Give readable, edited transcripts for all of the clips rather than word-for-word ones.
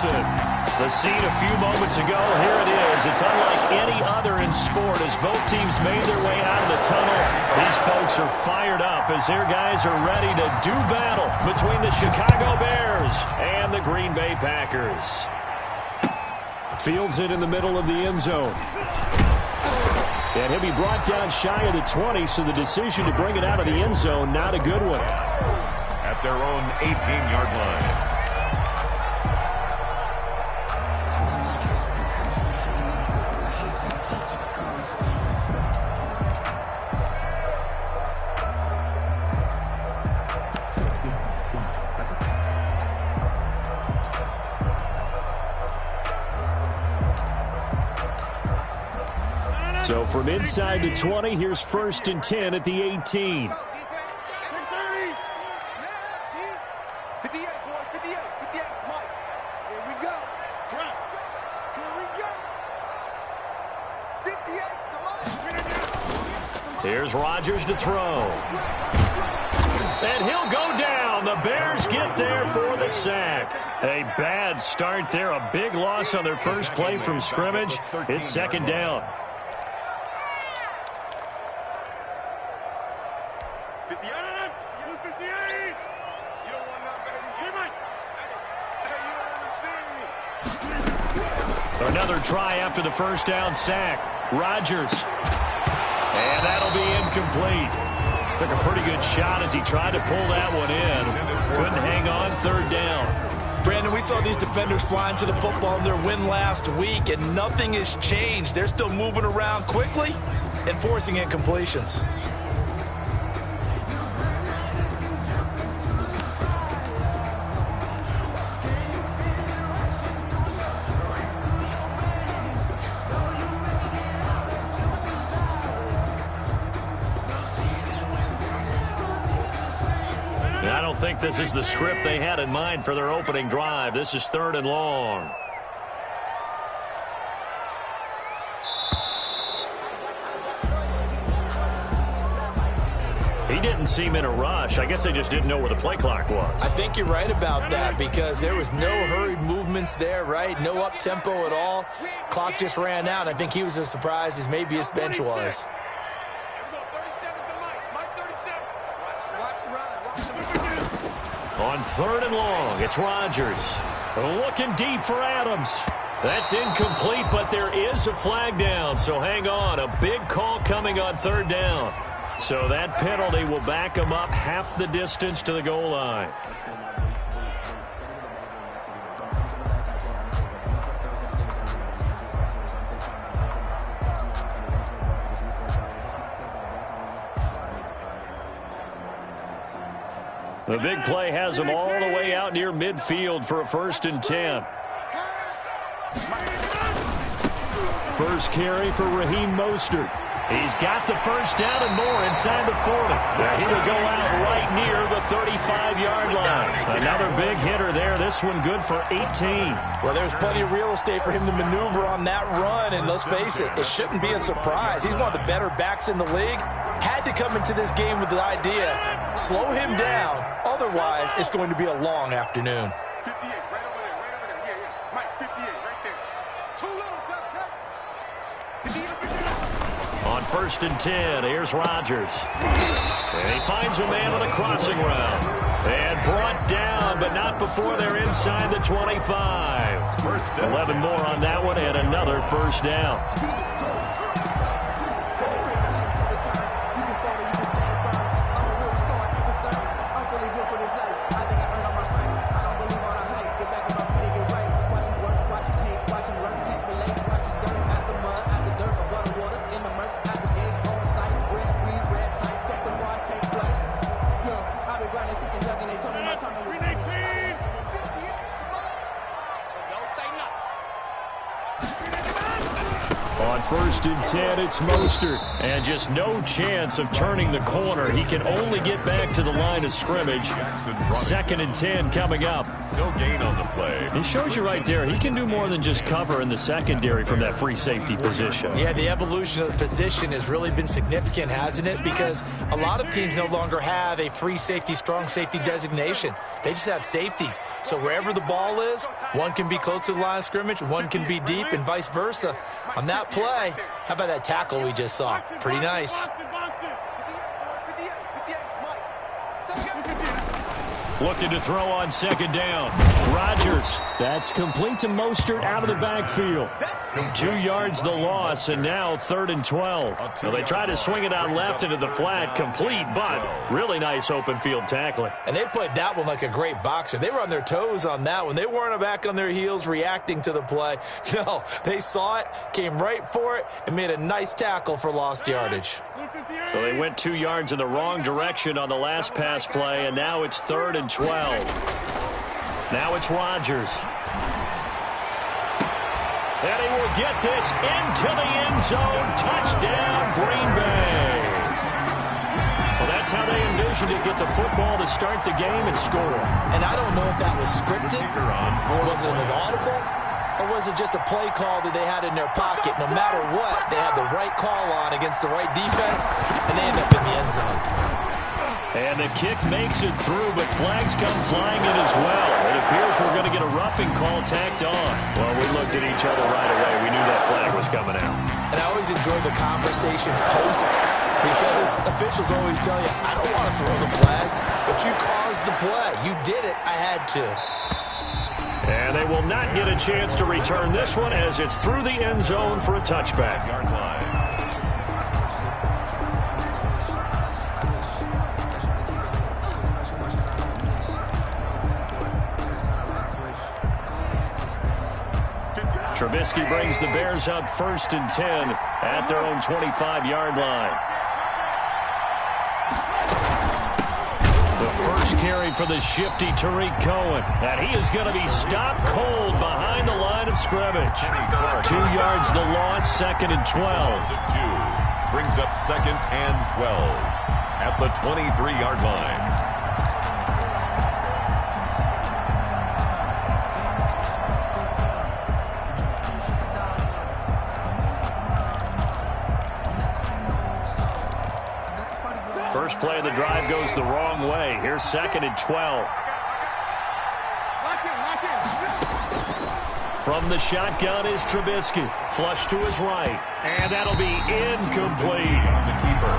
Wilson. The scene a few moments ago, here it is. It's unlike any other in sport as both teams made their way out of the tunnel. These folks are fired up as their guys are ready to do battle between the Chicago Bears and the Green Bay Packers. Fields it in the middle of the end zone. And he'll be brought down shy of the 20, so the decision to bring it out of the end zone, not a good one. At their own 18-yard line. So from inside the 20, here's 1st and 10 at the 18. Here's Rodgers to throw. And he'll go down. The Bears get there for the sack. A bad start there. A big loss on their first play from scrimmage. It's 2nd down. Another try after the 1st down sack. Rodgers. And that'll be incomplete. Took a pretty good shot as he tried to pull that one in. Couldn't hang on 3rd down. Brandon, we saw these defenders flying to the football in their win last week, and nothing has changed. They're still moving around quickly and forcing incompletions. I don't think this is the script they had in mind for their opening drive. This is 3rd and long. He didn't seem in a rush. I guess they just didn't know where the play clock was. I think you're right about that because there was no hurried movements there, right? No up-tempo at all. Clock just ran out. I think he was as surprised as maybe his bench was. On 3rd and long, it's Rodgers. Looking deep for Adams. That's incomplete, but there is a flag down, so hang on. A big call coming on 3rd down. So that penalty will back him up half the distance to the goal line. The big play has him all the way out near midfield for a 1st and 10. First carry for Raheem Mostert. He's got the 1st down and more inside the 40. He will go out right near the 35-yard line. Another big hitter there. This one good for 18. Well, there's plenty of real estate for him to maneuver on that run, and let's face it, it shouldn't be a surprise. He's one of the better backs in the league. Had to come into this game with the idea, slow him down, otherwise it's going to be a long afternoon. 58, right over there, right over there. Yeah. Mike, 58, right there. Too little, On 1st and 10, here's Rodgers. And he finds a man on a crossing route. And brought down, but not before they're inside the 25. 11 more on that one, and another 1st down. On 1st and 10, it's Mostert. And just no chance of turning the corner. He can only get back to the line of scrimmage. 2nd and 10 coming up. No gain on the play. He shows you right there, he can do more than just cover in the secondary from that free safety position. Yeah, the evolution of the position has really been significant, hasn't it? Because a lot of teams no longer have a free safety, strong safety designation. They just have safeties. So wherever the ball is, one can be close to the line of scrimmage, one can be deep, and vice versa. On that play, how about that tackle we just saw? Pretty nice. Looking to throw on 2nd down. Rodgers. That's complete to Mostert out of the backfield. 2 yards the loss, and now 3rd and 12. Well, they try to swing it out left into the flat, complete, but really nice open field tackling. And they played that one like a great boxer. They were on their toes on that one. They weren't back on their heels reacting to the play. No, they saw it, came right for it, and made a nice tackle for lost yardage. So they went 2 yards in the wrong direction on the last pass play, and now it's 3rd and 12. Now it's Rodgers. And he will get this into the end zone. Touchdown, Green Bay. Well, that's how they envisioned it, get the football to start the game and score. And I don't know if that was scripted, was it an audible, or was it just a play call that they had in their pocket? No matter what, they had the right call on against the right defense, and they end up in the end zone. And the kick makes it through, but flags come flying in as well. It appears we're going to get a roughing call tacked on. Well, we looked at each other right away. We knew that flag was coming out. And I always enjoy the conversation post, because officials always tell you, I don't want to throw the flag, but you caused the play. You did it. I had to. And they will not get a chance to return this one as it's through the end zone for a touchback. Yard line. Trubisky brings the Bears up 1st and 10 at their own 25-yard line. The first carry for the shifty Tariq Cohen. And he is going to be stopped cold behind the line of scrimmage. 2 yards the loss, 2nd and 12. Brings up 2nd and 12 at the 23-yard line. First play of the drive goes the wrong way. Here's 2nd and 12. From the shotgun is Trubisky. Flush to his right. And that'll be incomplete.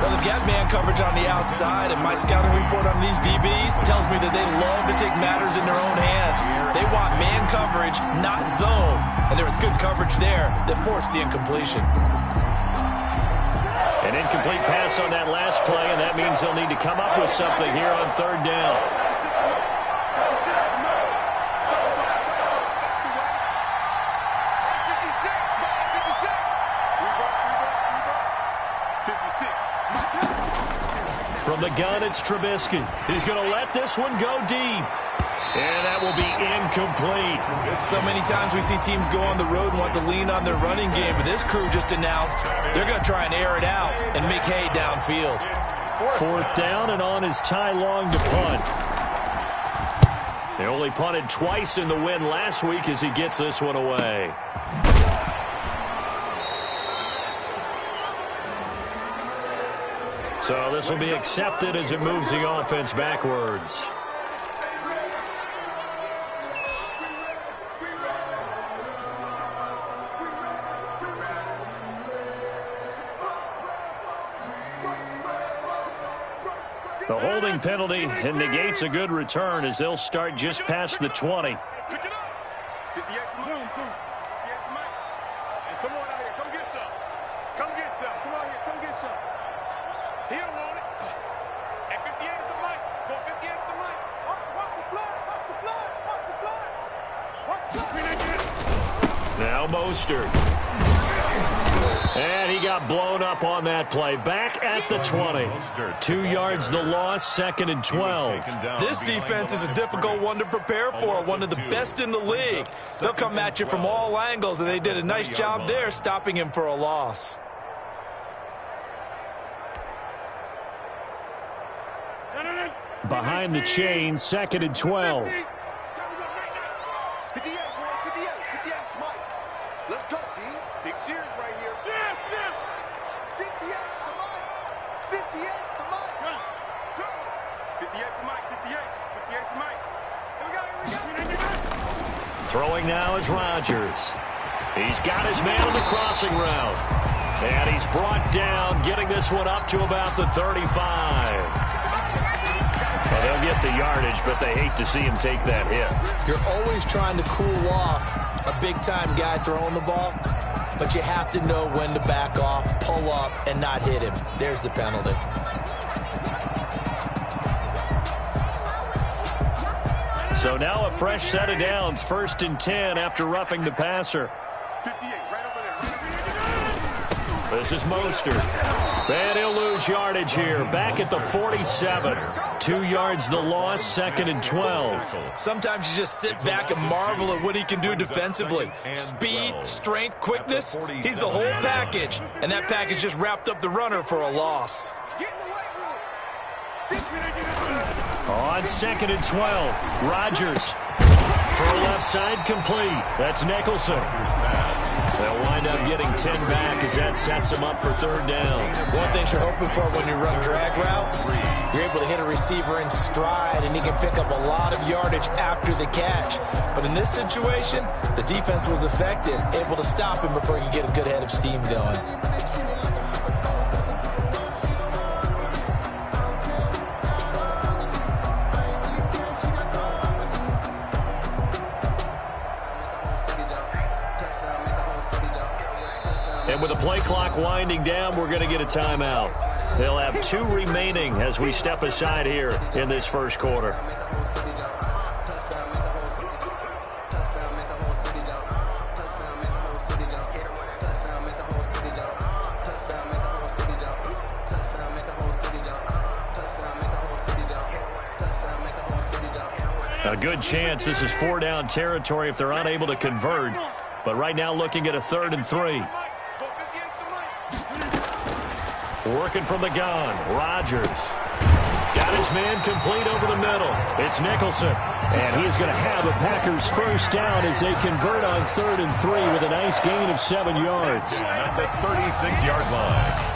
Well, they've got man coverage on the outside, and my scouting report on these DBs tells me that they love to take matters in their own hands. They want man coverage, not zone. And there was good coverage there that forced the incompletion. An incomplete pass on that last play, and that means they'll need to come up with something here on 3rd down. From the gun, it's Trubisky. He's going to let this one go deep. And that will be incomplete. So many times we see teams go on the road and want to lean on their running game, but this crew just announced they're going to try and air it out and make hay downfield. 4th down, and on is Ty Long to punt. They only punted twice in the win last week as he gets this one away. So this will be accepted as it moves the offense backwards. The holding penalty and negates a good return as they'll start just past the 20. Now Mostert. And he got blown up on that play. Back at the 20. 2 yards the loss, 2nd and 12. This defense is a difficult one to prepare for, one of the best in the league. They'll come at you from all angles, and they did a nice job there stopping him for a loss. Behind the chain, 2nd and 12. 58, 58, Mike. Let's go, D. Big series right here. 58 for Mike. 58 for Mike. 58 for Mike. 58 for Mike. Here we go. Throwing now is Rodgers. He's got his man on the crossing route. And he's brought down, getting this one up to about the 35. Well, they'll get the yardage, but they hate to see him take that hit. You're always trying to cool off a big-time guy throwing the ball, but you have to know when to back off, pull up, and not hit him. There's the penalty. So now a fresh set of downs, 1st and 10 after roughing the passer. 58, right over there. This is Mostert. And he'll lose yardage here. Back at the 47. 2 yards the loss, 2nd and 12. Sometimes you just sit back and marvel at what he can do defensively. Speed, strength, quickness, he's the whole package. And that package just wrapped up the runner for a loss. Get in the weight room. On 2nd and 12, Rodgers for a left side complete. That's Nicholson. They'll wind up getting 10 back as that sets them up for 3rd down. One thing you're hoping for when you run drag routes, you're able to hit a receiver in stride and he can pick up a lot of yardage after the catch. But in this situation, the defense was effective, able to stop him before he could get a good head of steam going. And with the play clock winding down, we're going to get a timeout. They'll have 2 remaining as we step aside here in this first quarter. A good chance this is 4-down territory if they're unable to convert. But right now looking at a 3rd and 3. Working from the gun, Rodgers. Got his man complete over the middle. It's Nicholson. And he's going to have the Packers first down as they convert on 3rd and 3 with a nice gain of 7 yards. At the 36-yard line.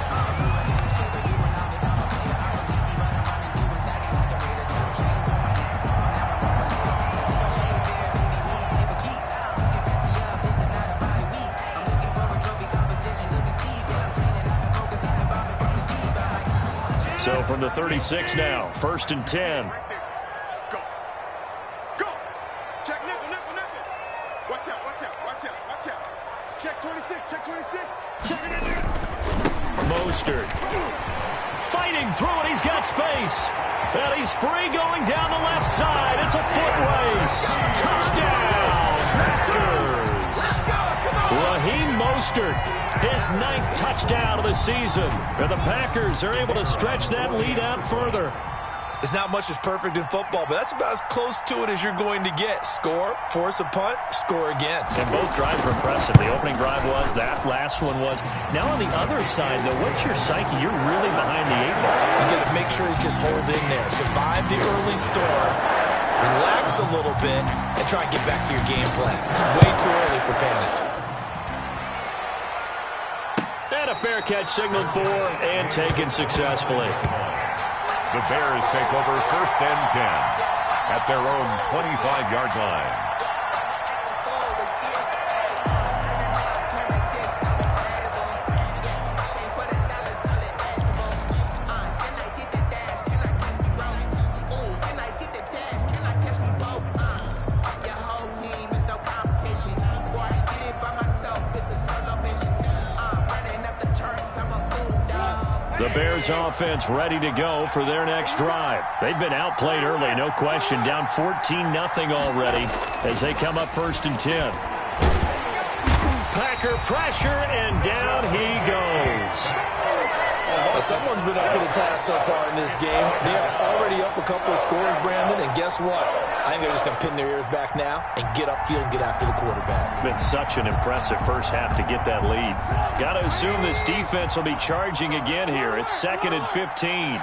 So from the 36 now, 1st and 10. Go. Go. Check nickel. Watch out. Check 26. Check it in. Mostert. Fighting through it. He's got space. And he's free going down the left side. It's a foot race. Touchdown, Packers. Raheem Mostert. His 9th touchdown of the season. And the Packers are able to stretch that lead out further. There's not much that's perfect in football, but that's about as close to it as you're going to get. Score, force a punt, score again. And both drives were impressive. The opening drive was, that last one was. Now on the other side, though, what's your psyche? You're really behind the 8 ball. You got to make sure you just hold in there. Survive the early storm, relax a little bit, and try and get back to your game plan. It's way too early for panic. And a fair catch signaled for and taken successfully. The Bears take over 1st and 10 at their own 25-yard line. The Bears offense ready to go for their next drive. They've been outplayed early, no question. Down 14-0 already as they come up 1st and 10. Packer pressure, and down he goes. Well, someone's been up to the task so far in this game. They are already up a couple of scores, Brandon, and guess what? I think they're just going to pin their ears back now and get upfield and get after the quarterback. Been such an impressive first half to get that lead. Got to assume this defense will be charging again here. It's 2nd and 15.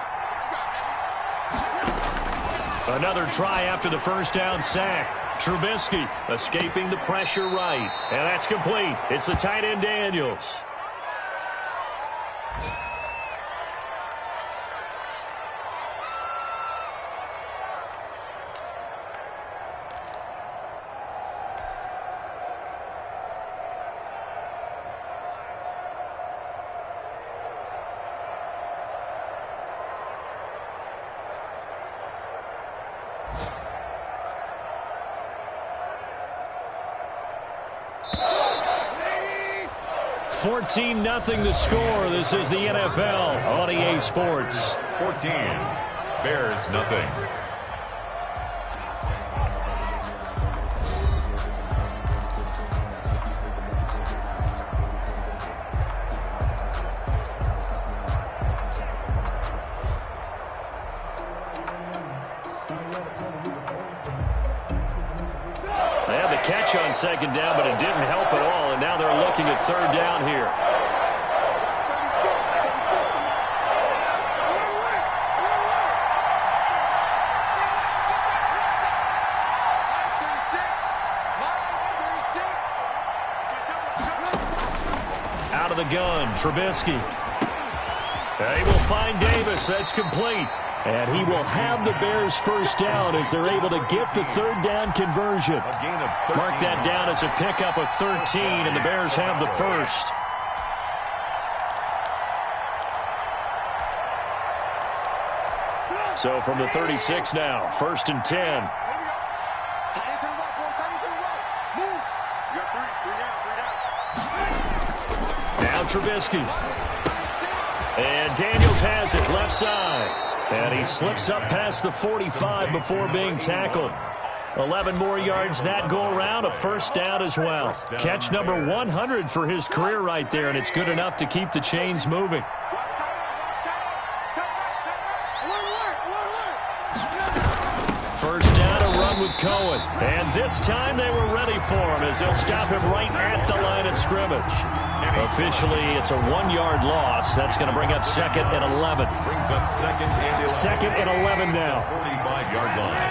Another try after the first down sack. Trubisky escaping the pressure right. And that's complete. It's the tight end Daniels. $14-0 the score. This is the NFL on EA Sports. 14. Bears nothing. They had the catch on 2nd down, but it didn't help at all, and now they're looking at 3rd down here. Out of the gun, Trubisky. They will find Davis. That's complete. And he will have the Bears first down as they're able to get the 3rd down conversion. Mark that down as a pickup of 13, and the Bears have the first. So from the 36 now, 1st and 10. Now Trubisky. And Daniels has it left side. And he slips up past the 45 before being tackled. 11 more yards that go around, a first down as well. Catch number 100 for his career right there, and it's good enough to keep the chains moving. First down, a run with Cohen. And this time they were ready for him as they'll stop him right at the line of scrimmage. Officially, it's a 1-yard loss. That's going to bring up 2nd and 11. Brings up 2nd and 11. 2nd and 11 now. 45-yard line.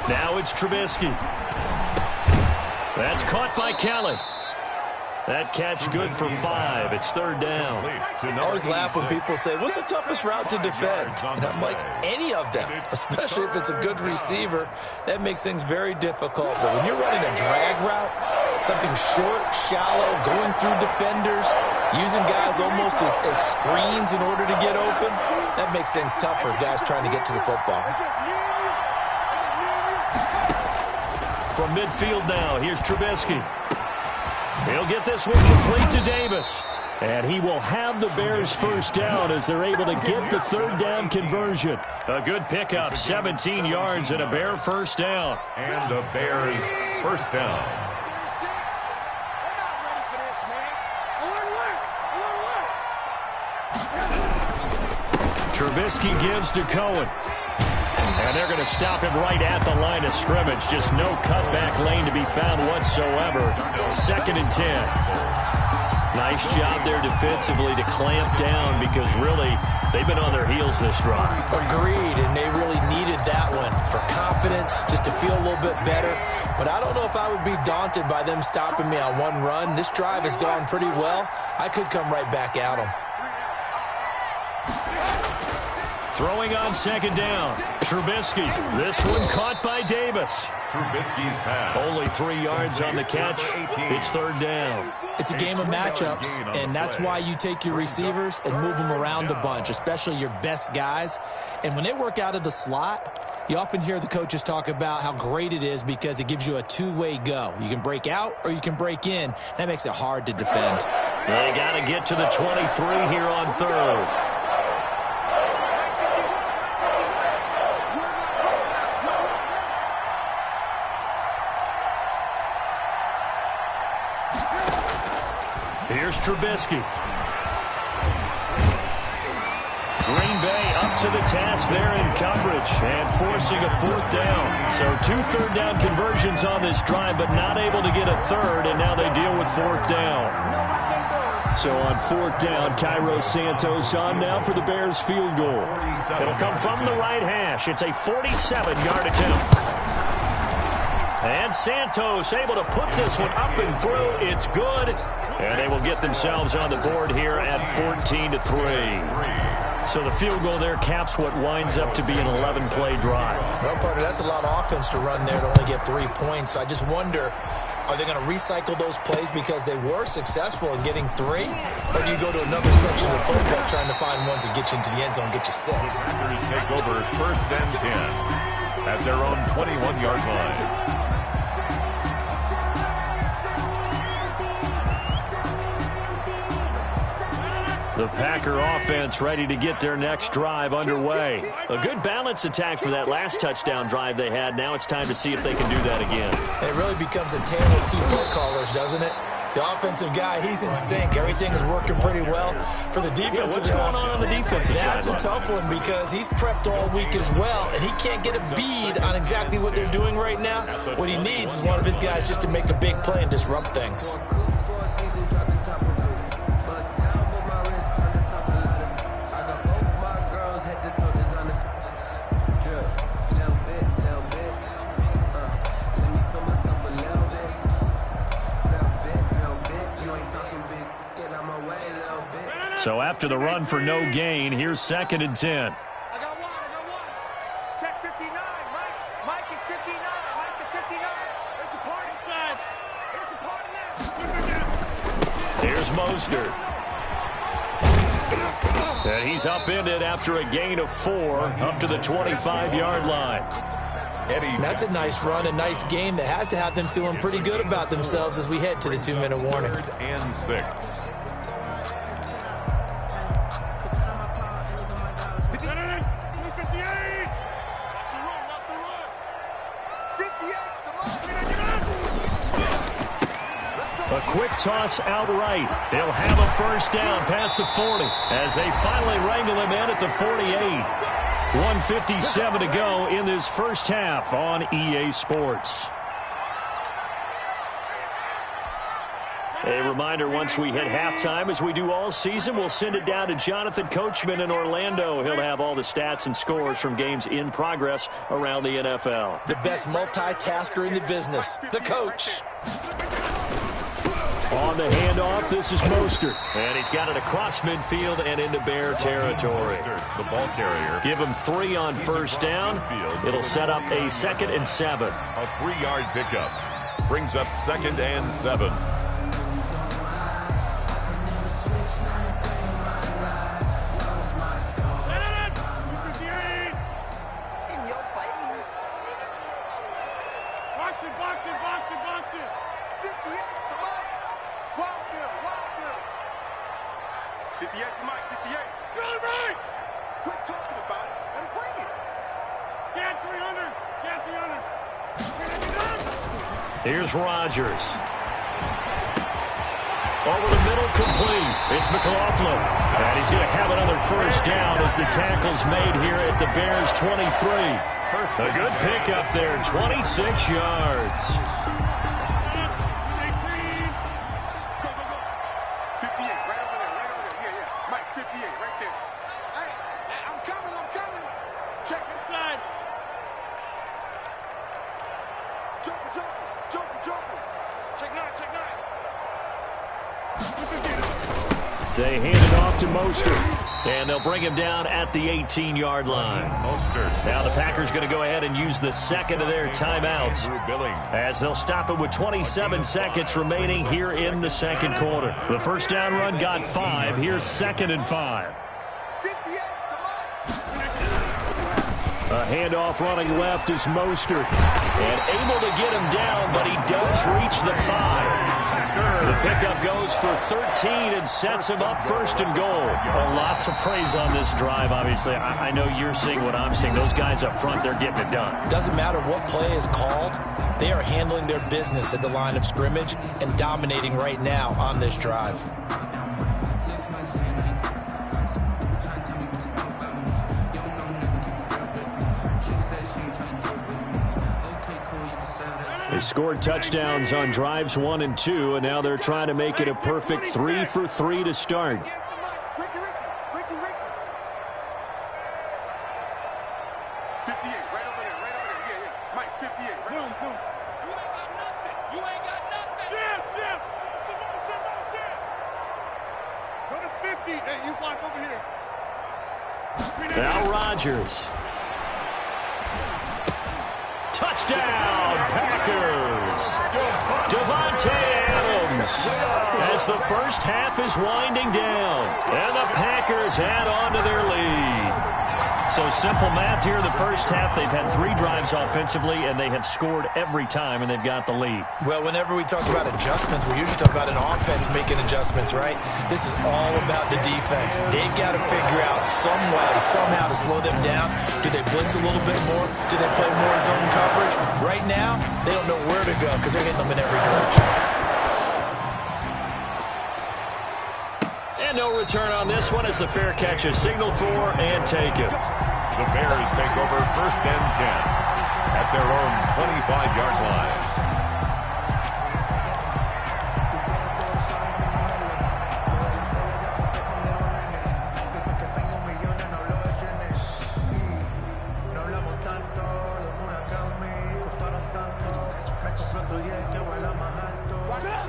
Now it's Trubisky. That's caught by Kelly. That catch good for 5. It's 3rd down. I always laugh when people say, what's the toughest route to defend? And I'm like, any of them, especially if it's a good receiver. That makes things very difficult. But when you're running a drag route, something short, shallow, going through defenders, using guys almost as screens in order to get open, that makes things tough for guys trying to get to the football. From midfield now, here's Trubisky. He'll get this one complete to Davis. And he will have the Bears first down as they're able to get the 3rd down conversion. A good pickup, 17 yards and a Bear first down. And the Bears first down. Trubisky gives to Cohen. And they're going to stop him right at the line of scrimmage. Just no cutback lane to be found whatsoever. 2nd and 10. Nice job there defensively to clamp down because really they've been on their heels this drive. Agreed, and they really needed that one for confidence, just to feel a little bit better. But I don't know if I would be daunted by them stopping me on one run. This drive has gone pretty well. I could come right back at them. Throwing on 2nd down. Trubisky. This one caught by Davis. Trubisky's pass. Only 3 yards on the catch. It's 3rd down. It's a game of matchups, and that's why you take your receivers and move them around a bunch, especially your best guys. And when they work out of the slot, you often hear the coaches talk about how great it is because it gives you a two-way go. You can break out or you can break in. That makes it hard to defend. They got to get to the 23 here on 3rd. Here's Trubisky. Green Bay up to the task there in coverage and forcing a 4th down. So 2 third-down conversions on this drive, but not able to get a third, and now they deal with 4th down. So on 4th down, Cairo Santos on now for the Bears field goal. It'll come from the right hash. It's a 47-yard attempt. And Santos able to put this one up and through. It's good. And they will get themselves on the board here at 14-3. So the field goal there caps what winds up to be an 11-play drive. Well, partner, that's a lot of offense to run there to only get 3 points. So I just wonder, are they going to recycle those plays because they were successful in getting 3? Or do you go to another section of the playbook trying to find ones that get you into the end zone, get you 6? Packers take over 1st and 10 at their own 21-yard line. The Packer offense ready to get their next drive underway. A good balance attack for that last touchdown drive they had. Now it's time to see if they can do that again. It really becomes a tale of 2 play callers, doesn't it? The offensive guy, he's in sync. Everything is working pretty well. For the defensive what's going on the defensive side? That's a tough one because he's prepped all week as well, and he can't get a bead on exactly what they're doing right now. What he needs is one of his guys just to make a big play and disrupt things. So after the run for no gain, here's 2nd and 10. I got one. Check 59, Mike. Mike is 59. Mike is 59. There's a part inside. There's a part in there. Here's Mostert. And he's upended after a gain of 4 up to the 25-yard line. That's a nice run, a nice game that has to have them feeling pretty good about themselves as we head to the 2-minute warning. 3rd and 6. A quick toss outright. They'll have a 1st down past the 40 as they finally wrangle him in at the 48. 1:57 to go in this first half on EA Sports. A reminder, once we hit halftime, as we do all season, we'll send it down to Jonathan Coachman in Orlando. He'll have all the stats and scores from games in progress around the NFL. The best multitasker in the business, the coach. On the handoff, this is Mostert. And he's got it across midfield and into Bear territory. The ball carrier. Give him 3 on 1st down. It'll set up a 2nd and 7. A 3-yard pickup. Brings up 2nd and 7. In your face. Box it. 58 for Mike. Wild Bill. 58 for Mike. 58. Really right. Quit talking about it and bring it. Get 300. Here's Rodgers. Over the middle, complete. It's McLaughlin. And he's going to have another 1st down as the tackle's made here at the Bears 23. A good pickup there, 26 yards. Go. 58, right over there. Yeah. Mike, 58, right there. Hey, I'm coming. Check inside. Joker. Check 9. They hand it off to Mostert. And they'll bring him down at the 18-yard line. Now the Packers going to go ahead and use the 2nd of their timeouts as they'll stop it with 27 seconds remaining here in the 2nd quarter. The 1st down run got 5. Here's 2nd and 5. 58 A handoff running left is Mostert. And able to get him down, but he does reach the 5. The pickup goes for 13 and sets him up first and goal. A lot to praise on this drive, obviously. I know you're seeing what I'm seeing. Those guys up front, they're getting it done. Doesn't matter what play is called. They are handling their business at the line of scrimmage and dominating right now on this drive. They scored touchdowns on drives 1 and 2, and now they're trying to make it a perfect 3 for 3 to start. Ricky. 58, right over there. Yeah. Mike, 58, right? Boom. You ain't got nothing. Jim. Go to 50. Hey, you block over here. Now Rodgers. Touchdown, Packers! Davante Adams as the first half is winding down. And the Packers add on to their lead. So simple math here in the first half. They've had 3 drives offensively, and they have scored every time, and they've got the lead. Well, whenever we talk about adjustments, we usually talk about an offense making adjustments, right? This is all about the defense. They've got to figure out some way, somehow to slow them down. Do they blitz a little bit more? Do they play more zone coverage? Right now, they don't know where to go because they're hitting them in every direction. And no return on this one as the fair catch is signaled for and taken. The Bears take over first and 10 at their own 25-yard line.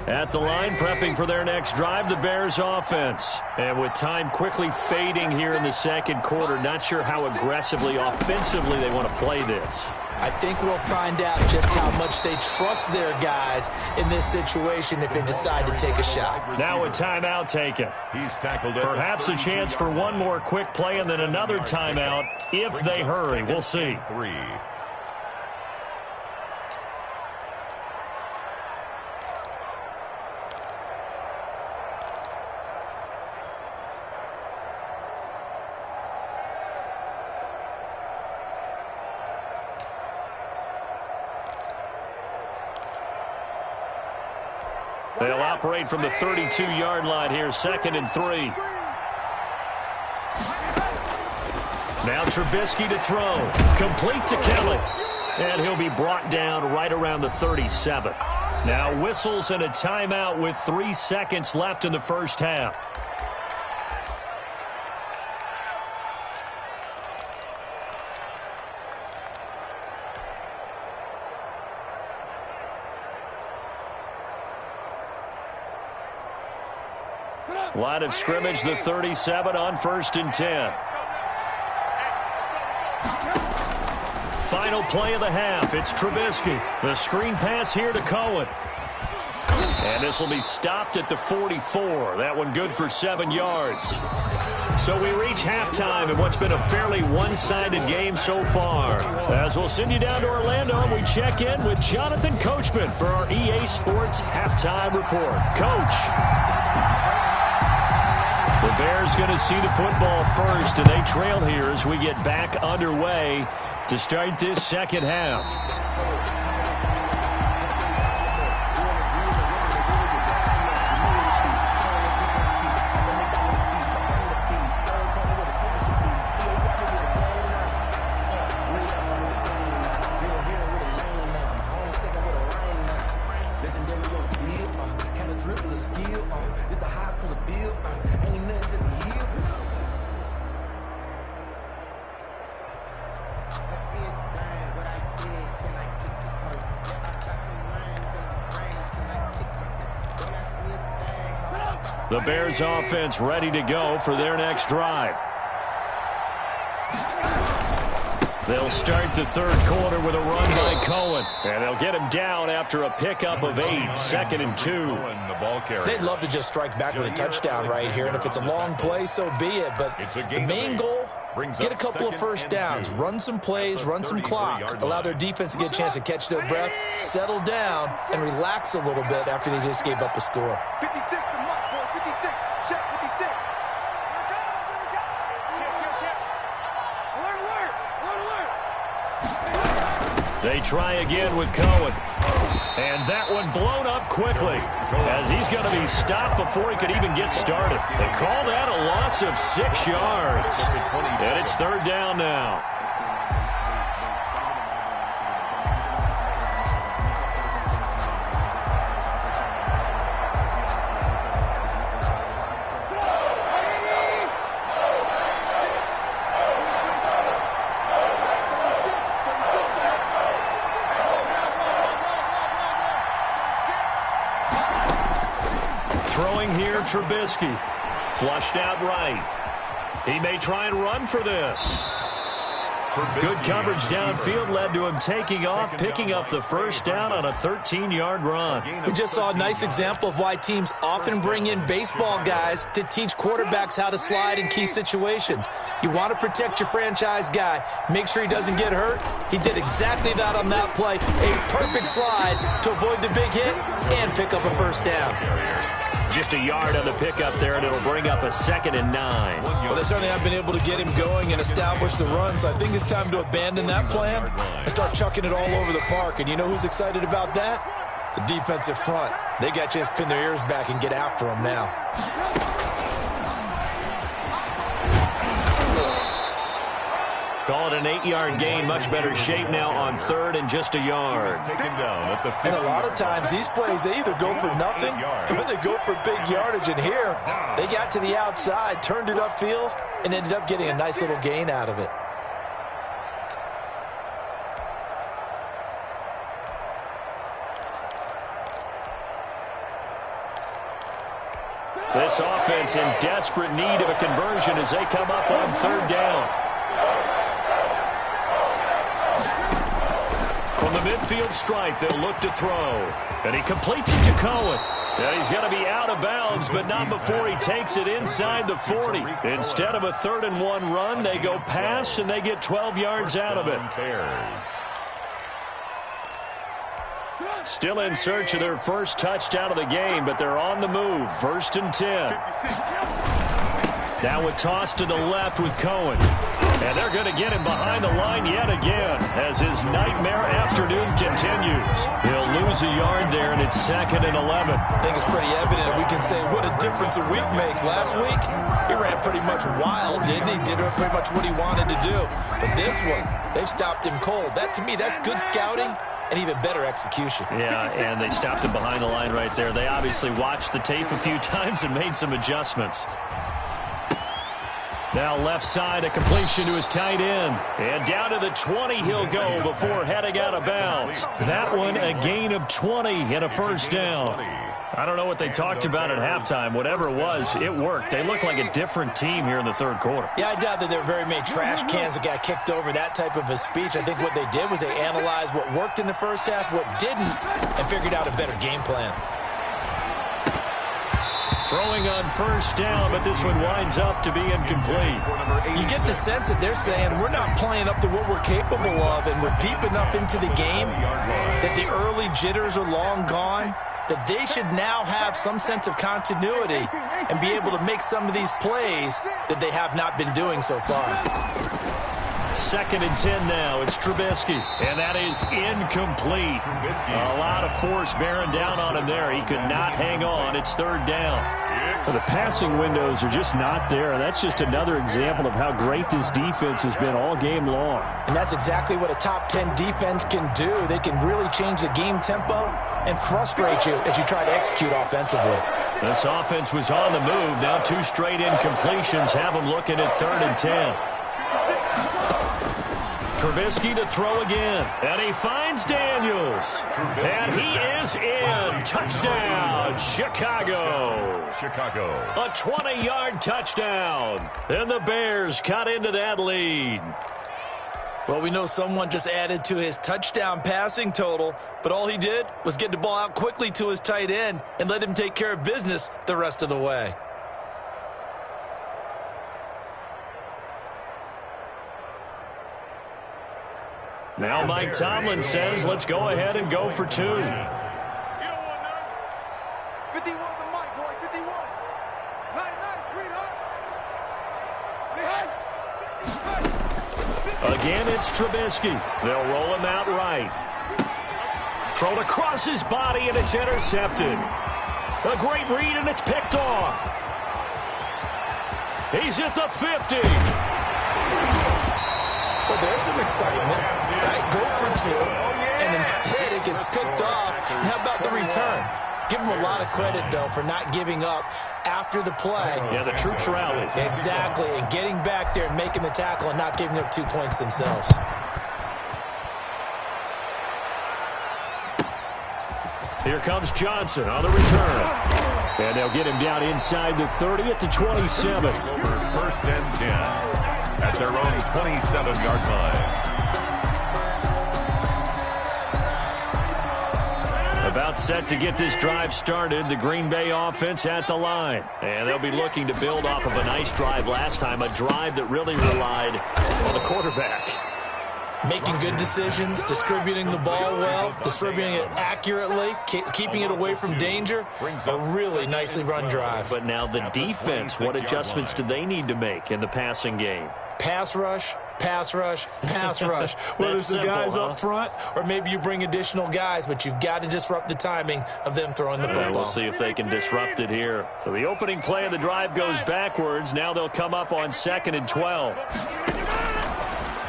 At the line, prepping for their next drive, the Bears offense. And with time quickly fading here in the second quarter, not sure how aggressively, offensively they want to play this. I think we'll find out just how much they trust their guys in this situation if they decide to take a shot. Now a timeout taken. He's tackled it. Perhaps a chance for one more quick play and then another timeout if they hurry. We'll see. 3. They'll operate from the 32-yard line here, 2nd and 3. Now Trubisky to throw. Complete to Kelly. And he'll be brought down right around the 37. Now whistles and a timeout with 3 seconds left in the first half. Line of scrimmage, the 37 on 1st and 10. Final play of the half. It's Trubisky. The screen pass here to Cohen. And this will be stopped at the 44. That one good for 7 yards. So we reach halftime in what's been a fairly one-sided game so far. As we'll send you down to Orlando, and we check in with Jonathan Coachman for our EA Sports Halftime Report. Coach. The Bears going to see the football first, and they trail here as we get back underway to start this second half. The Bears offense ready to go for their next drive. They'll start the third quarter with a run by Cohen. And they'll get him down after a pickup of 8, 2nd and 2. They'd love to just strike back with a touchdown right here. And if it's a long play, so be it. But the main goal Get a couple of first downs, run some plays, run some clock, allow their defense to get a chance to catch their breath, settle down, and relax a little bit after they just gave up a score. 56 to Mike, boys. 56. Check 56. They try again with Cohen. And that one blown up quickly as he's going to be stopped before he could even get started. They call that a loss of 6 yards. And it's third down now. Throwing here, Trubisky. Flushed out right. He may try and run for this. Good coverage downfield led to him taking off, picking up the first down on a 13-yard run. We just saw a nice example of why teams often bring in baseball guys to teach quarterbacks how to slide in key situations. You want to protect your franchise guy. Make sure he doesn't get hurt. He did exactly that on that play. A perfect slide to avoid the big hit and pick up a first down. Just a yard on the pickup there, and it'll bring up a 2nd and 9. Well, they certainly have been able to get him going and establish the run, so I think it's time to abandon that plan and start chucking it all over the park. And you know who's excited about that? The defensive front. They got a chance to pin their ears back and get after him now. Call it an 8-yard gain. Much better shape now on 3rd and just a yard. And a lot of times these plays, they either go for nothing or they go for big yardage. And here, they got to the outside, turned it upfield, and ended up getting a nice little gain out of it. This offense in desperate need of a conversion as they come up on 3rd down. From the midfield stripe, they'll look to throw. And he completes it to Cohen. And he's going to be out of bounds, but not before he takes it inside the 40. Instead of a 3rd and 1 run, they go pass, and they get 12 yards out of it. Still in search of their first touchdown of the game, but they're on the move. 1st and 10. Now a toss to the left with Cohen. And they're going to get him behind the line yet again as his nightmare afternoon continues. He'll lose a yard there, and it's 2nd and 11. I think it's pretty evident. We can say what a difference a week makes. Last week, he ran pretty much wild, didn't he? Did pretty much what he wanted to do. But this one, they stopped him cold. That, to me, that's good scouting and even better execution. Yeah, and they stopped him behind the line right there. They obviously watched the tape a few times and made some adjustments. Now left side, a completion to his tight end. And down to the 20 he'll go before heading out of bounds. That one a gain of 20 and a first down. I don't know what they talked about at halftime. Whatever it was, it worked. They look like a different team here in the 3rd quarter. Yeah, I doubt that there were very many trash cans that got kicked over, that type of a speech. I think what they did was they analyzed what worked in the first half, what didn't, and figured out a better game plan. Throwing on first down, but this one winds up to be incomplete. You get the sense that they're saying we're not playing up to what we're capable of, and we're deep enough into the game that the early jitters are long gone, that they should now have some sense of continuity and be able to make some of these plays that they have not been doing so far. 2nd and 10 now. It's Trubisky, and that is incomplete. A lot of force bearing down on him there. He could not hang on. It's 3rd down. Well, the passing windows are just not there. That's just another example of how great this defense has been all game long. And that's exactly what a top 10 defense can do. They can really change the game tempo and frustrate you as you try to execute offensively. This offense was on the move. Now 2 straight incompletions have them looking at 3rd and 10. Trubisky to throw again, and he finds Daniels, and he is in. Touchdown, Chicago. A 20-yard touchdown, and the Bears cut into that lead. Well, we know someone just added to his touchdown passing total, but all he did was get the ball out quickly to his tight end and let him take care of business the rest of the way. Now Mike Tomlin says, let's go ahead and go for 2. 51 to Mike, boy, 51. Nice, sweetheart. Again, it's Trubisky. They'll roll him out right. Thrown across his body, and it's intercepted. A great read, and it's picked off. He's at the 50. Well, there's some excitement, right? Go for 2, and instead it gets picked off. And how about the return? Give him a lot of credit, though, for not giving up after the play. Yeah, the troops rallied. Exactly, and getting back there and making the tackle and not giving up 2 points themselves. Here comes Johnson on the return. And they'll get him down inside the 30 at the 27. Over first and 10 at their own 27-yard line. About set to get this drive started, the Green Bay offense at the line. And they'll be looking to build off of a nice drive last time, a drive that really relied on the quarterback. Making good decisions, distributing the ball well, distributing it accurately, keeping it away from danger. A really nicely run drive. But now the defense, what adjustments do they need to make in the passing game? Pass rush, pass rush, pass rush. Whether it's the guys up front or maybe you bring additional guys, but you've got to disrupt the timing of them throwing the football. We'll see if they can disrupt it here. So the opening play of the drive goes backwards. Now they'll come up on 2nd and 12.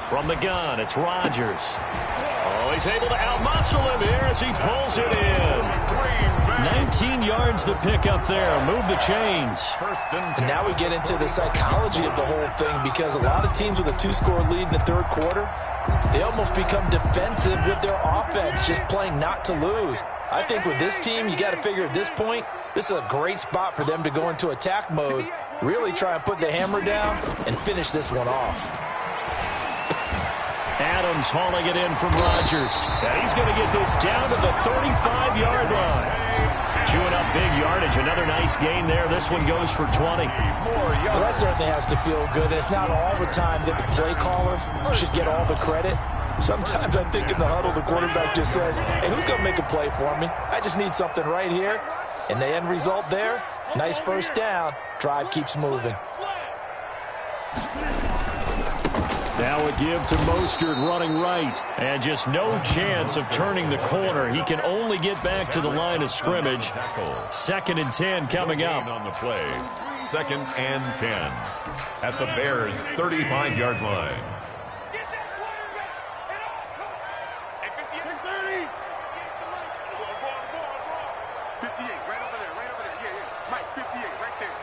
From the gun, it's Rodgers. Oh, he's able to outmuscle him here as he pulls it in. 19 yards to pick up there. Move the chains. And now we get into the psychology of the whole thing, because a lot of teams with a 2-score lead in the third quarter, they almost become defensive with their offense, just playing not to lose. I think with this team, you got to figure at this point, this is a great spot for them to go into attack mode, really try and put the hammer down and finish this one off. Adams hauling it in from Rodgers. And he's going to get this down to the 35-yard line. Chewing up big yardage. Another nice gain there. This one goes for 20. Well, that certainly has to feel good. It's not all the time that the play caller should get all the credit. Sometimes I think in the huddle, the quarterback just says, hey, who's going to make a play for me? I just need something right here. And the end result there, nice first down. Drive keeps moving. Now a give to Mostert running right. And just no chance of turning the corner. He can only get back to the line of scrimmage. 2nd and 10 coming up. On the play, 2nd and 10 at the Bears' 35-yard line. 58, right over there. Yeah. Mike, 58, right there.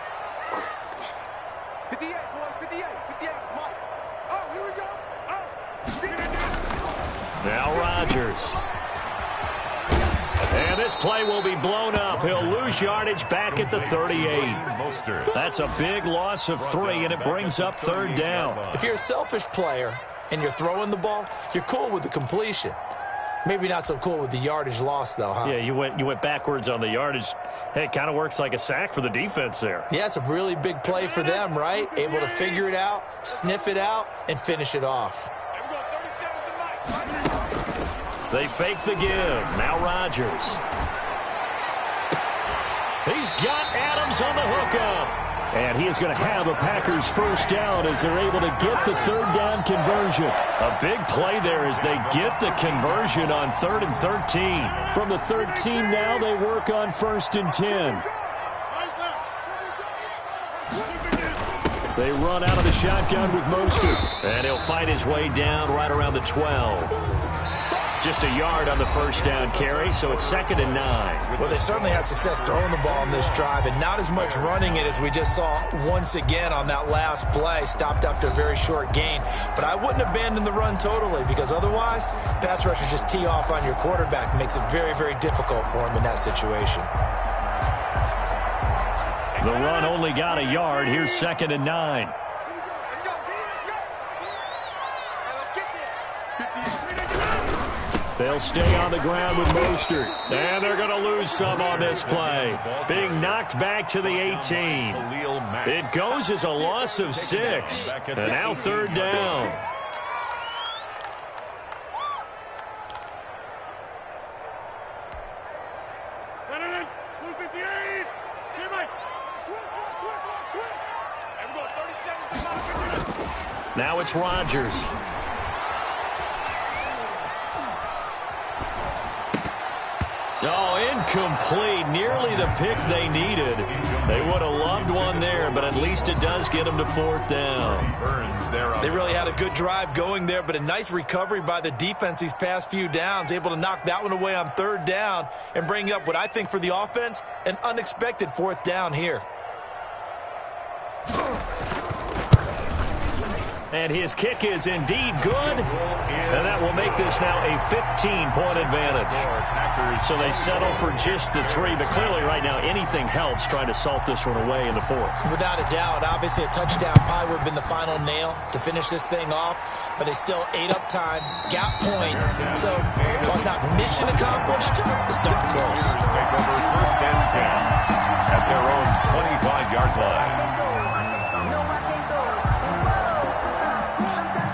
58, boys, 58. 58, Mike. Oh, here we go. Oh. Now Rodgers. And this play will be blown up. He'll lose yardage back at the 38. That's a big loss of 3, and it brings up 3rd down. If you're a selfish player and you're throwing the ball, you're cool with the completion. Maybe not so cool with the yardage loss, though, huh? Yeah, you went backwards on the yardage. Hey, it kind of works like a sack for the defense there. Yeah, it's a really big play for them, right? Able to figure it out, sniff it out, and finish it off. They fake the give. Now Rodgers. He's got Adams on the hookup. And he is going to have a Packers first down as they're able to get the 3rd down conversion. A big play there as they get the conversion on 3rd and 13. From the 13 now, they work on 1st and 10. They run out of the shotgun with Mostert. And he'll fight his way down right around the 12. Just a yard on the first down carry, so it's 2nd and 9. Well, they certainly had success throwing the ball in this drive, and not as much running it as we just saw once again on that last play. Stopped after a very short gain. But I wouldn't abandon the run totally, because otherwise, pass rushers just tee off on your quarterback. Makes it very, very difficult for him in that situation. The run only got a yard. Here's 2nd and 9. They'll stay on the ground with Mostert. And they're going to lose some on this play. Being knocked back to the 18. It goes as a loss of 6. And now 3rd down. Now it's Rodgers. Oh, incomplete. Nearly the pick they needed. They would have loved one there, but at least it does get them to 4th down. They really had a good drive going there, but a nice recovery by the defense these past few downs, able to knock that one away on 3rd down and bring up what I think for the offense, an unexpected 4th down here. And his kick is indeed good. And that will make this now a 15-point advantage. So they settle for just the 3. But clearly right now anything helps trying to salt this one away in the 4th. Without a doubt, obviously a touchdown probably would have been the final nail to finish this thing off. But they still ate up time, got points. So while it's not mission accomplished, it's darn close. Take over 1st and 10 at their own 25-yard line.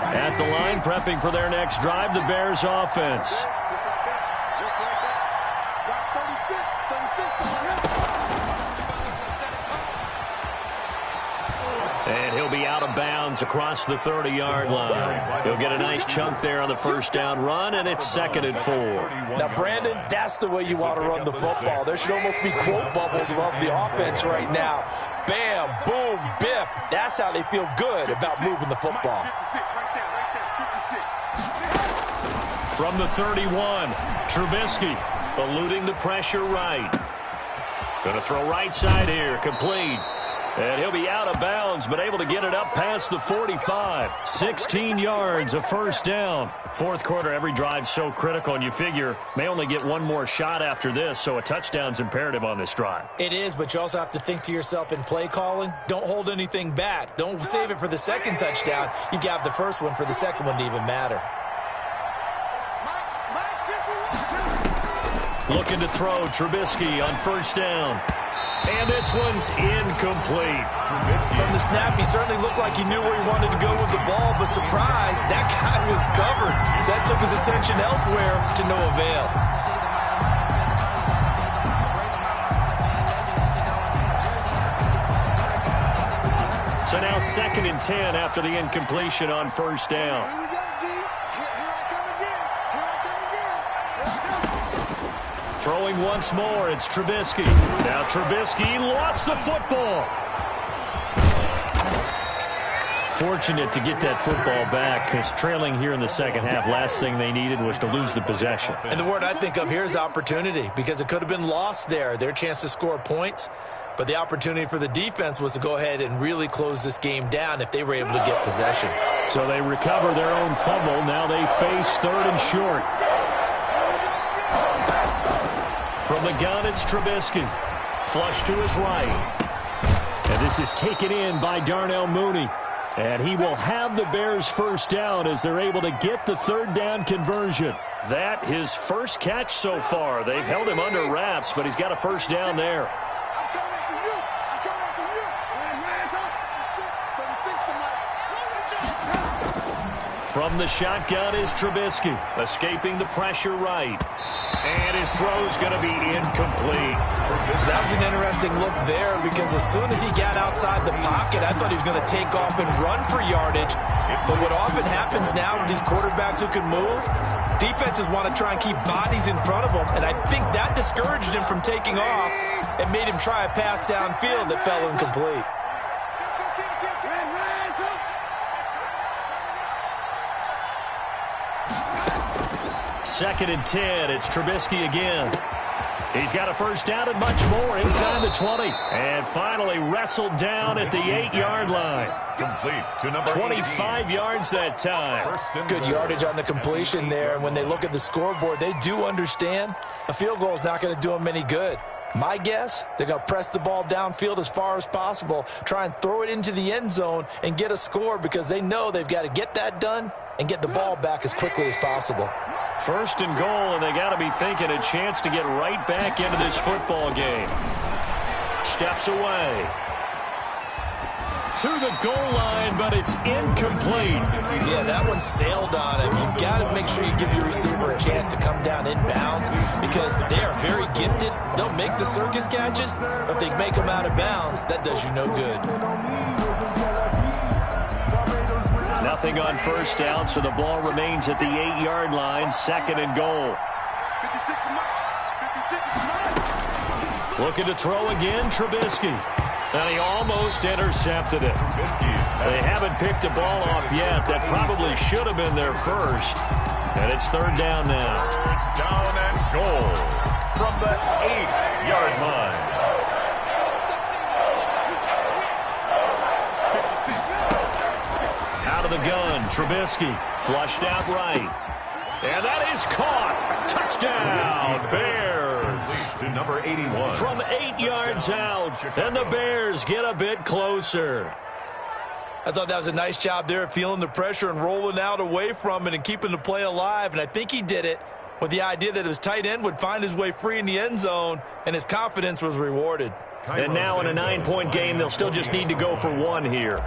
At the line, prepping for their next drive, the Bears offense. Just like that. Just like that. And he'll be out of bounds across the 30-yard line. He'll get a nice chunk there on the 1st down run, and it's 2nd and 4. Now, Brandon, that's the way you want to run the football. There should almost be quote bubbles above the offense right now. Bam, boom, biff. That's how they feel good about moving the football. 56, right there, 56. From the 31, Trubisky eluding the pressure right. Going to throw right side here, complete. And he'll be out of bounds, but able to get it up past the 45. 16 yards, a 1st down. 4th quarter, every drive so critical, and you figure may only get one more shot after this, so a touchdown's imperative on this drive. It is, but you also have to think to yourself in play calling, don't hold anything back. Don't save it for the 2nd touchdown. You got the 1st one for the 2nd one to even matter. Looking to throw, Trubisky on 1st down. And this one's incomplete. From the snap, he certainly looked like he knew where he wanted to go with the ball, but surprise, that guy was covered. So that took his attention elsewhere to no avail. So now 2nd and 10 after the incompletion on 1st down. Here we go, D. Here I come again. Here I come again. Throwing once more, it's Trubisky. Now Trubisky lost the football. Fortunate to get that football back, because trailing here in the 2nd half, last thing they needed was to lose the possession. And the word I think of here is opportunity, because it could have been lost there, their chance to score points. But the opportunity for the defense was to go ahead and really close this game down if they were able to get possession. So they recover their own fumble. Now they face 3rd and short. From the gun, it's Trubisky. Flush to his right. And this is taken in by Darnell Mooney. And he will have the Bears 1st down as they're able to get the 3rd down conversion. That his first catch so far. They've held him under wraps, but he's got a 1st down there. I'm coming after you. I'm coming after you. 36 to Mike. From the shotgun is Trubisky, escaping the pressure right. And his throw's going to be incomplete. That was an interesting look there, because as soon as he got outside the pocket, I thought he was going to take off and run for yardage. But what often happens now with these quarterbacks who can move, defenses want to try and keep bodies in front of them, and I think that discouraged him from taking off and made him try a pass downfield that fell incomplete. Second and 10, it's Trubisky again. He's got a 1st down and much more inside the 20. And finally wrestled down at the 8-yard line. Complete to number 25 18. yards that time. Good yardage on the completion there, and when they look at the scoreboard, they do understand a field goal is not going to do them any good. My guess, they're going to press the ball downfield as far as possible, try and throw it into the end zone and get a score, because they know they've got to get that done and get the ball back as quickly as possible. 1st and goal, and they got to be thinking a chance to get right back into this football game. Steps away to the goal line, but it's incomplete. Yeah, that one sailed on him. You've got to make sure you give your receiver a chance to come down inbounds, because they are very gifted. They'll make the circus catches, but if they make them out of bounds, that does you no good. Now nothing on first down, so the ball remains at the 8-yard line, 2nd and goal. 56 for Mike. Looking to throw again, Trubisky. And he almost intercepted it. They haven't picked a ball off yet. That probably should have been their first. And it's 3rd down now. 3rd down and goal from the 8-yard line. Out of the gun, Trubisky flushed out right. And that is caught. Touchdown, Bears. To number 81. From 8 yards out, and the Bears get a bit closer. I thought that was a nice job there of feeling the pressure and rolling out away from it and keeping the play alive. And I think he did it with the idea that his tight end would find his way free in the end zone, and his confidence was rewarded. And now in a 9-point game, they'll still just need to go for 1 here.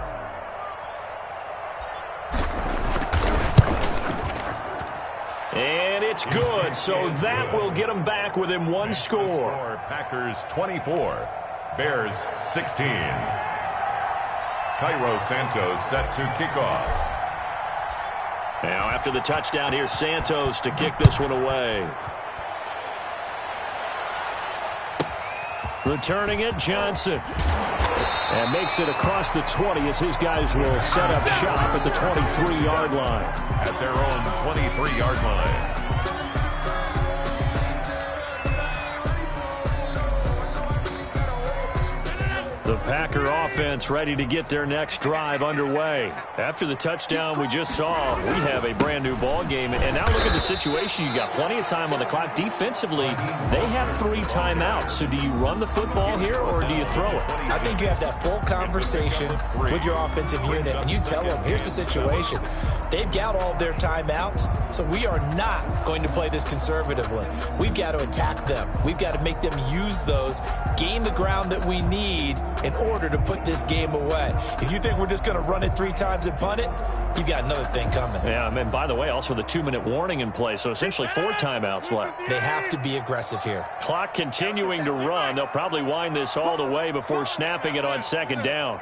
And it's good, so that will get them back within 1 score. Packers 24, Bears 16. Cairo Santos set to kick off. Now after the touchdown, here's Santos to kick this one away. Returning it, Johnson. And makes it across the 20 as his guys will set up shop at the 23-yard line. At their own 23-yard line. The Packer offense ready to get their next drive underway. After the touchdown we just saw, we have a brand new ball game. And now look at the situation. You got plenty of time on the clock. Defensively, they have 3 timeouts. So do you run the football here or do you throw it? I think you have that full conversation with your offensive unit, and you tell them, here's the situation. They've got all their timeouts, so we are not going to play this conservatively. We've got to attack them. We've got to make them use those, gain the ground that we need in order to put this game away. If you think we're just going to run it 3 times and punt it, you've got another thing coming. Yeah, and by the way, also the 2-minute warning in play, so essentially 4 timeouts left. They have to be aggressive here. Clock continuing to run. They'll probably wind this all the way before snapping it on 2nd down.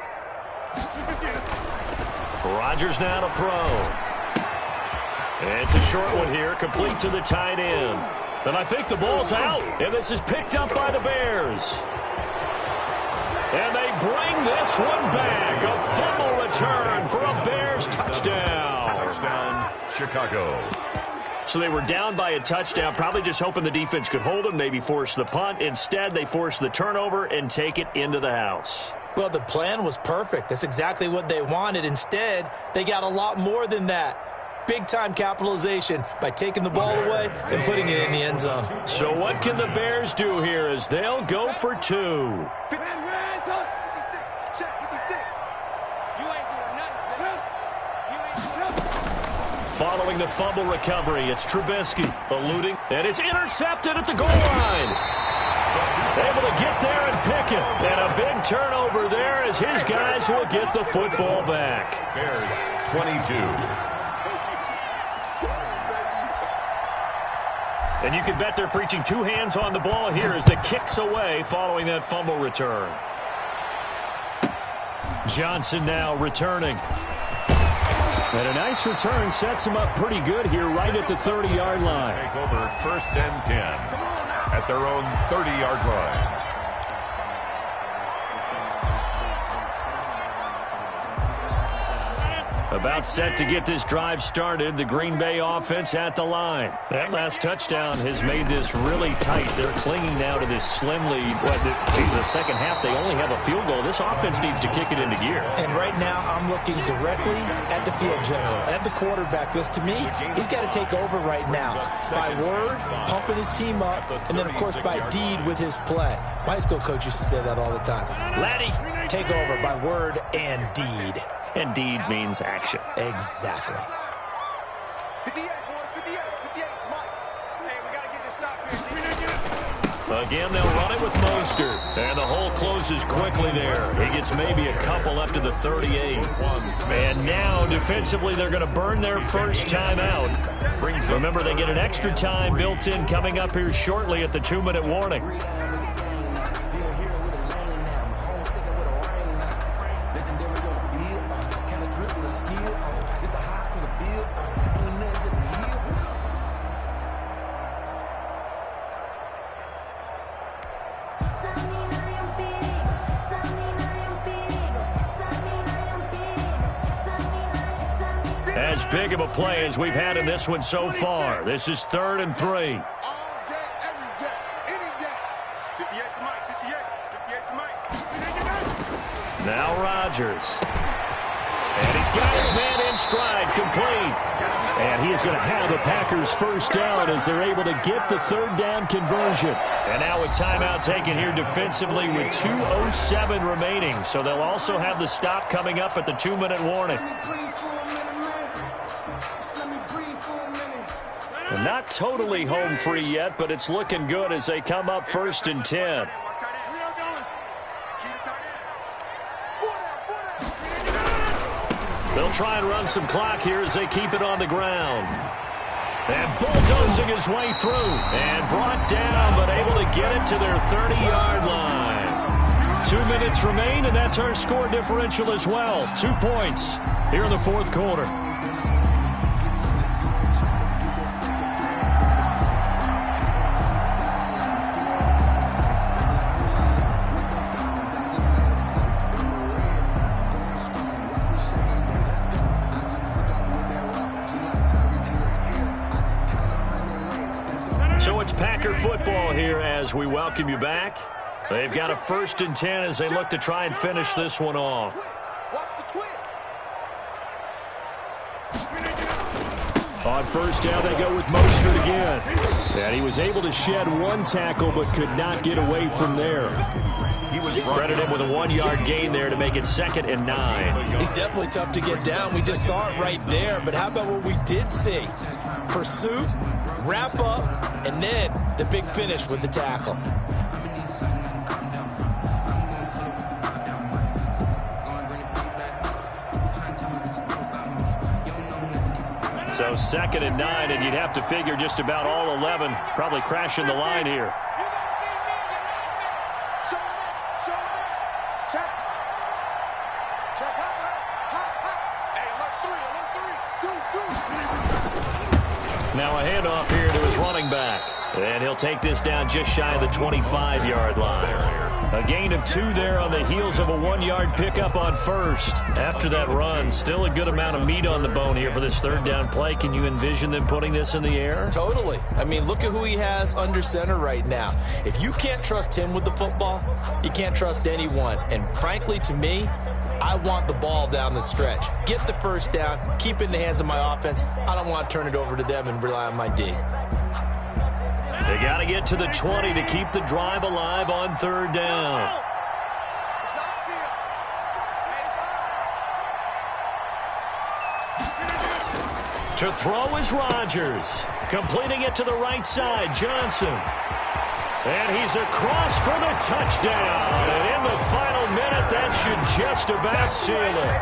Rodgers now to throw. It's a short one here, complete to the tight end. And I think the ball's out, and this is picked up by the Bears. And they bring this one back. A fumble return for a Bears touchdown. Touchdown, Chicago. So they were down by a touchdown, probably just hoping the defense could hold them, maybe force the punt. Instead, they force the turnover and take it into the house. Well, the plan was perfect. That's exactly what they wanted. Instead, they got a lot more than that. Big-time capitalization by taking the ball away and putting it in the end zone. So what can the Bears do here as they'll go for 2? Following the fumble recovery, it's Trubisky eluding, and it's intercepted at the goal line. Able to get there and pick it. And a big turnover there as his guys will get the football back. Bears 22. And you can bet they're preaching 2 hands on the ball here as the kick's away following that fumble return. Johnson now returning. And a nice return sets him up pretty good here right at the 30-yard line. Take over 1st and 10 at their own 30-yard line. About set to get this drive started, the Green Bay offense at the line. That last touchdown has made this really tight. They're clinging now to this slim lead. The second half, they only have a field goal. This offense needs to kick it into gear. And right now, I'm looking directly at the field general, at the quarterback, because to me, he's got to take over right now. By word, pumping his team up, and then, of course, by deed with his play. My high school coach used to say that all the time. Laddie, take over by word and deed. And deed means action. Exactly. 58, boys, 58, Mike. Hey, we got to get this stop here. Again, they'll run it with Mostert. And the hole closes quickly there. He gets maybe a couple up to the 38. And now, defensively, they're going to burn their first timeout. Remember, they get an extra time built in coming up here shortly at the 2-minute warning. as big of a play as we've had in this one so far. This is 3rd and 3. All day, every day, any day. 58 to Mike, 58. 58 to Mike. Now Rodgers. And he's got his man in stride, complete. And he is going to have the Packers first down as they're able to get the 3rd down conversion. And now a timeout taken here defensively with 2:07 remaining. So they'll also have the stop coming up at the 2-minute warning. And not totally home free yet, but it's looking good as they come up 1st and 10. They'll try and run some clock here as they keep it on the ground. And bulldozing his way through. And brought down, but able to get it to their 30-yard line. 2 minutes remain, and that's our score differential as well. 2 points here in the 4th quarter. Packer football here as we welcome you back. They've got a 1st and 10 as they look to try and finish this one off. On 1st down, they go with Mostert again. And he was able to shed 1 tackle but could not get away from there. He was credited with a 1-yard gain there to make it 2nd and 9. He's definitely tough to get down. We just saw it right there. But how about what we did see? Pursuit, wrap up, and then the big finish with the tackle. So 2nd and 9, and you'd have to figure just about all 11 probably crashing the line here. Now a handoff here to his running back. And he'll take this down just shy of the 25-yard line. A gain of 2 there on the heels of a 1-yard pickup on 1st. After that run, still a good amount of meat on the bone here for this 3rd down play. Can you envision them putting this in the air? Totally. I mean, look at who he has under center right now. If you can't trust him with the football, you can't trust anyone. And frankly, to me, I want the ball down the stretch. Get the 1st down, keep it in the hands of my offense. I don't want to turn it over to them and rely on my D. They got to get to the 20 to keep the drive alive on 3rd down. To throw is Rodgers. Completing it to the right side, Johnson. And he's across for the touchdown. And in the final minute, that should just about seal it.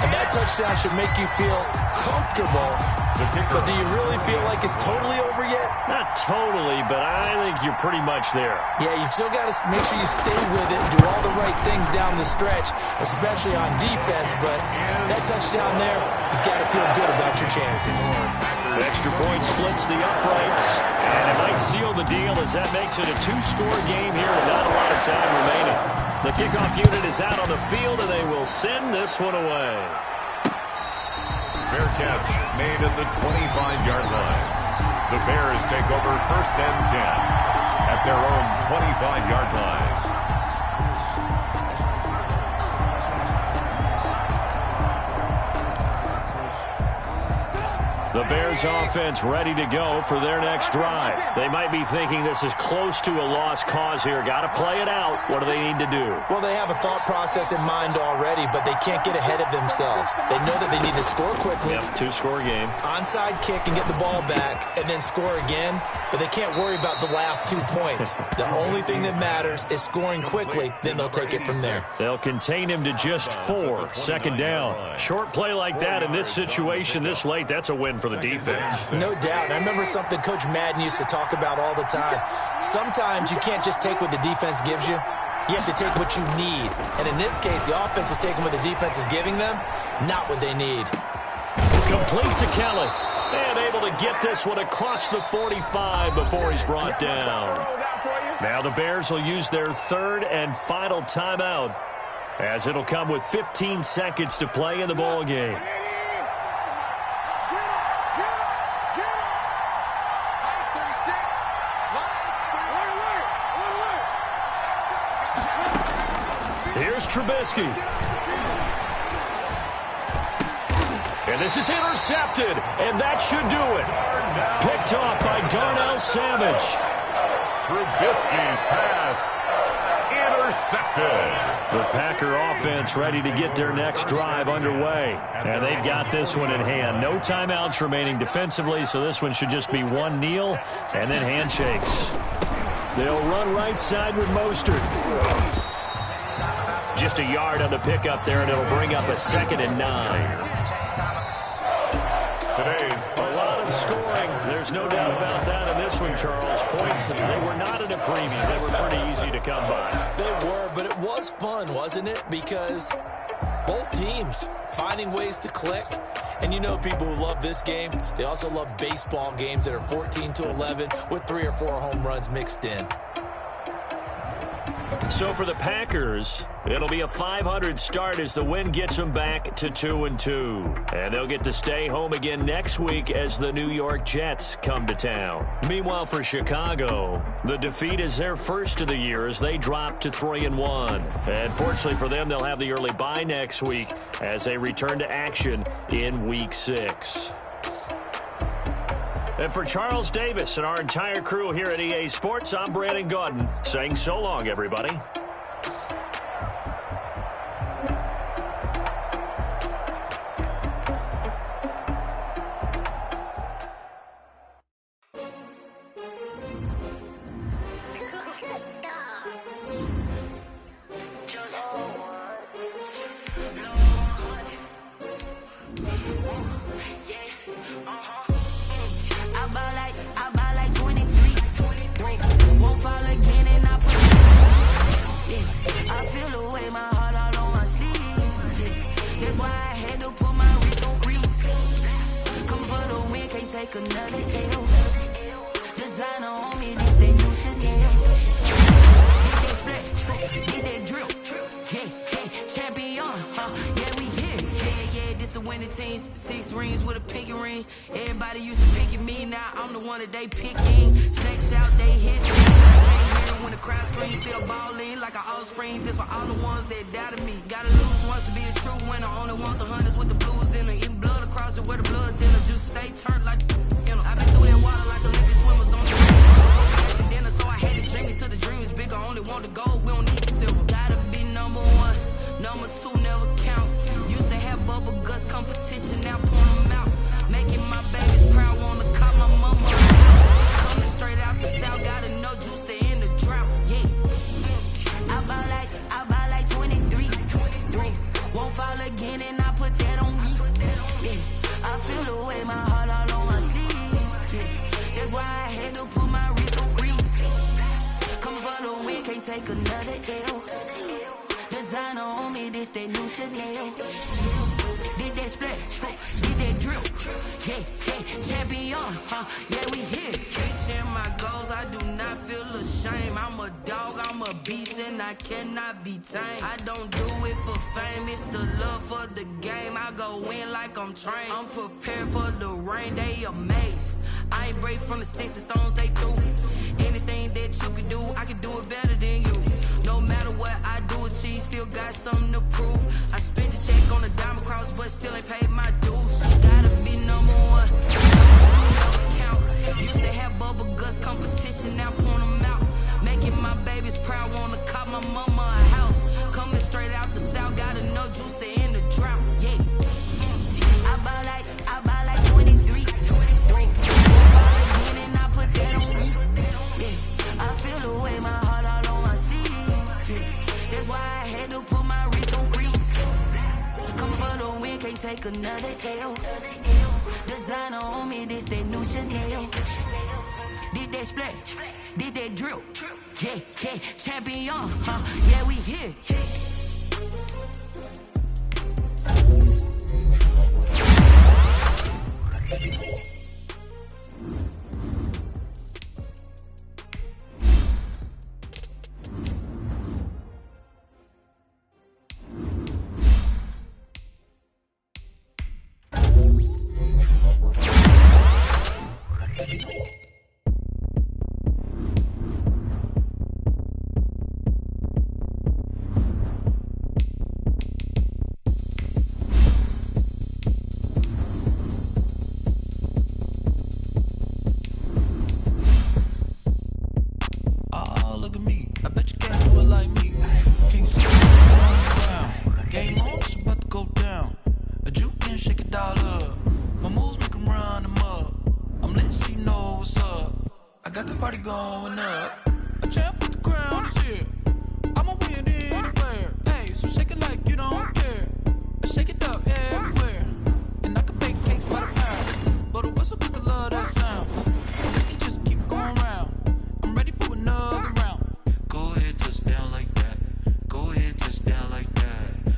And that touchdown should make you feel comfortable. But do you really feel like it's totally over yet? Not totally, but I think you're pretty much there. Yeah, you've still got to make sure you stay with it and do all the right things down the stretch, especially on defense. But that touchdown there, you've got to feel good about your chances. The extra point splits the uprights, and it might seal the deal as that makes it a 2-score game here with not a lot of time remaining. The kickoff unit is out on the field, and they will send this one away. Fair catch made at the 25-yard line. The Bears take over 1st and 10 at their own 25-yard line. The Bears offense ready to go for their next drive. They might be thinking this is close to a lost cause here. Got to play it out. What do they need to do? Well, they have a thought process in mind already, but they can't get ahead of themselves. They know that they need to score quickly. Yep, 2-score game. Onside kick and get the ball back and then score again, but they can't worry about the last 2 points. The only thing that matters is scoring quickly, then they'll take it from there. They'll contain him to just 4. 2nd down. Short play like that in this situation this late, that's a win for the defense. No doubt. I remember something Coach Madden used to talk about all the time. Sometimes you can't just take what the defense gives you. You have to take what you need. And in this case, the offense is taking what the defense is giving them, not what they need. Complete to Kelly. And able to get this one across the 45 before he's brought down. Now the Bears will use their 3rd and final timeout, as it'll come with 15 seconds to play in the ball game. Here's Trubisky. And this is intercepted, and that should do it. Picked off by Darnell Savage. Trubisky's pass intercepted. The Packer offense ready to get their next drive underway. And they've got this one in hand. No timeouts remaining defensively, so this one should just be one kneel and then handshakes. They'll run right side with Mostert. Just a yard on the pickup there, and it'll bring up a 2nd and 9. Today's A lot of scoring. There's no doubt about that in this one, Charles. Points, they were not in a preview. They were pretty easy to come by. They were, but it was fun, wasn't it? Because both teams finding ways to click. And you know people who love this game, they also love baseball games that are 14-11 with 3 or 4 home runs mixed in. So for the Packers, it'll be a .500 start as the win gets them back to 2-2. And they'll get to stay home again next week as the New York Jets come to town. Meanwhile, for Chicago, the defeat is their first of the year as they drop to 3-1. And fortunately for them, they'll have the early bye next week as they return to action in Week 6. And for Charles Davis and our entire crew here at EA Sports, I'm Brandon Gaudin saying so long, everybody. Another L. Designer on me, this they new Chanel. Did that drill. Yeah, champion. Yeah, we here. Yeah, this the winning team. 6 rings with a pinky ring. Everybody used to pick at me, now I'm the one that they picking. Snakes out, they hit me. When the crowd screams, still ballin' like an offspring. This for all the ones that doubted me. Gotta lose once to be a true winner. Only want the hunters with the blues in it. Eating blood across it where the blood thinner. Just stay turned like I've been through that water like Olympic swimmers on the dinner, so I had to drink it till the dream is bigger. Only want the gold, we don't need the silver. Gotta be number 1, number 2 never count. Used to have bubble guts competition, now point them out. Making my babies proud, wanna call my mama. Coming straight out the south, gotta know juice to end the drought. Yeah, I buy like 23. Won't fall again, and I put that on me. Yeah, I feel the way my heart all on my sleeve. That's why I had to put my wrist on freeze. Come for the win, can't take another L. Designer on me, this that new Chanel. Did that splash, did that drill. Yeah, champion, yeah, we here. Reaching my goals, I do not feel ashamed. I'm a dog, I'm a beast, and I cannot be tamed. I don't do it for fame, it's the love for the game. I go in like I'm trained. I'm prepared for the rain, they amazed. I ain't break from the sticks and stones they threw. Anything that you can do, I can do it better than you. No matter what I do, achieve, still got something to prove. I spent the check on a diamond cross, but still ain't paid my dues. Gotta be number 1, never count. Used to have bubble guts competition, now point them out. Making my babies proud, wanna call my mama a house. Coming straight out the south, gotta know juice to end the drought. Yeah, I buy like 23. Won't fall again, and I put that on me. Yeah, I feel the way my heart all on my sleeve. Yeah, that's why I had to put my wrist on freeze. Come for the win, can't take another L. Designer on me, this that new Chanel. Did that splash, did that drill. Yeah, champion, yeah, we here. I got the party going up. A champ with the crown is here. I'ma win anywhere. Hey, so shake it like you don't care.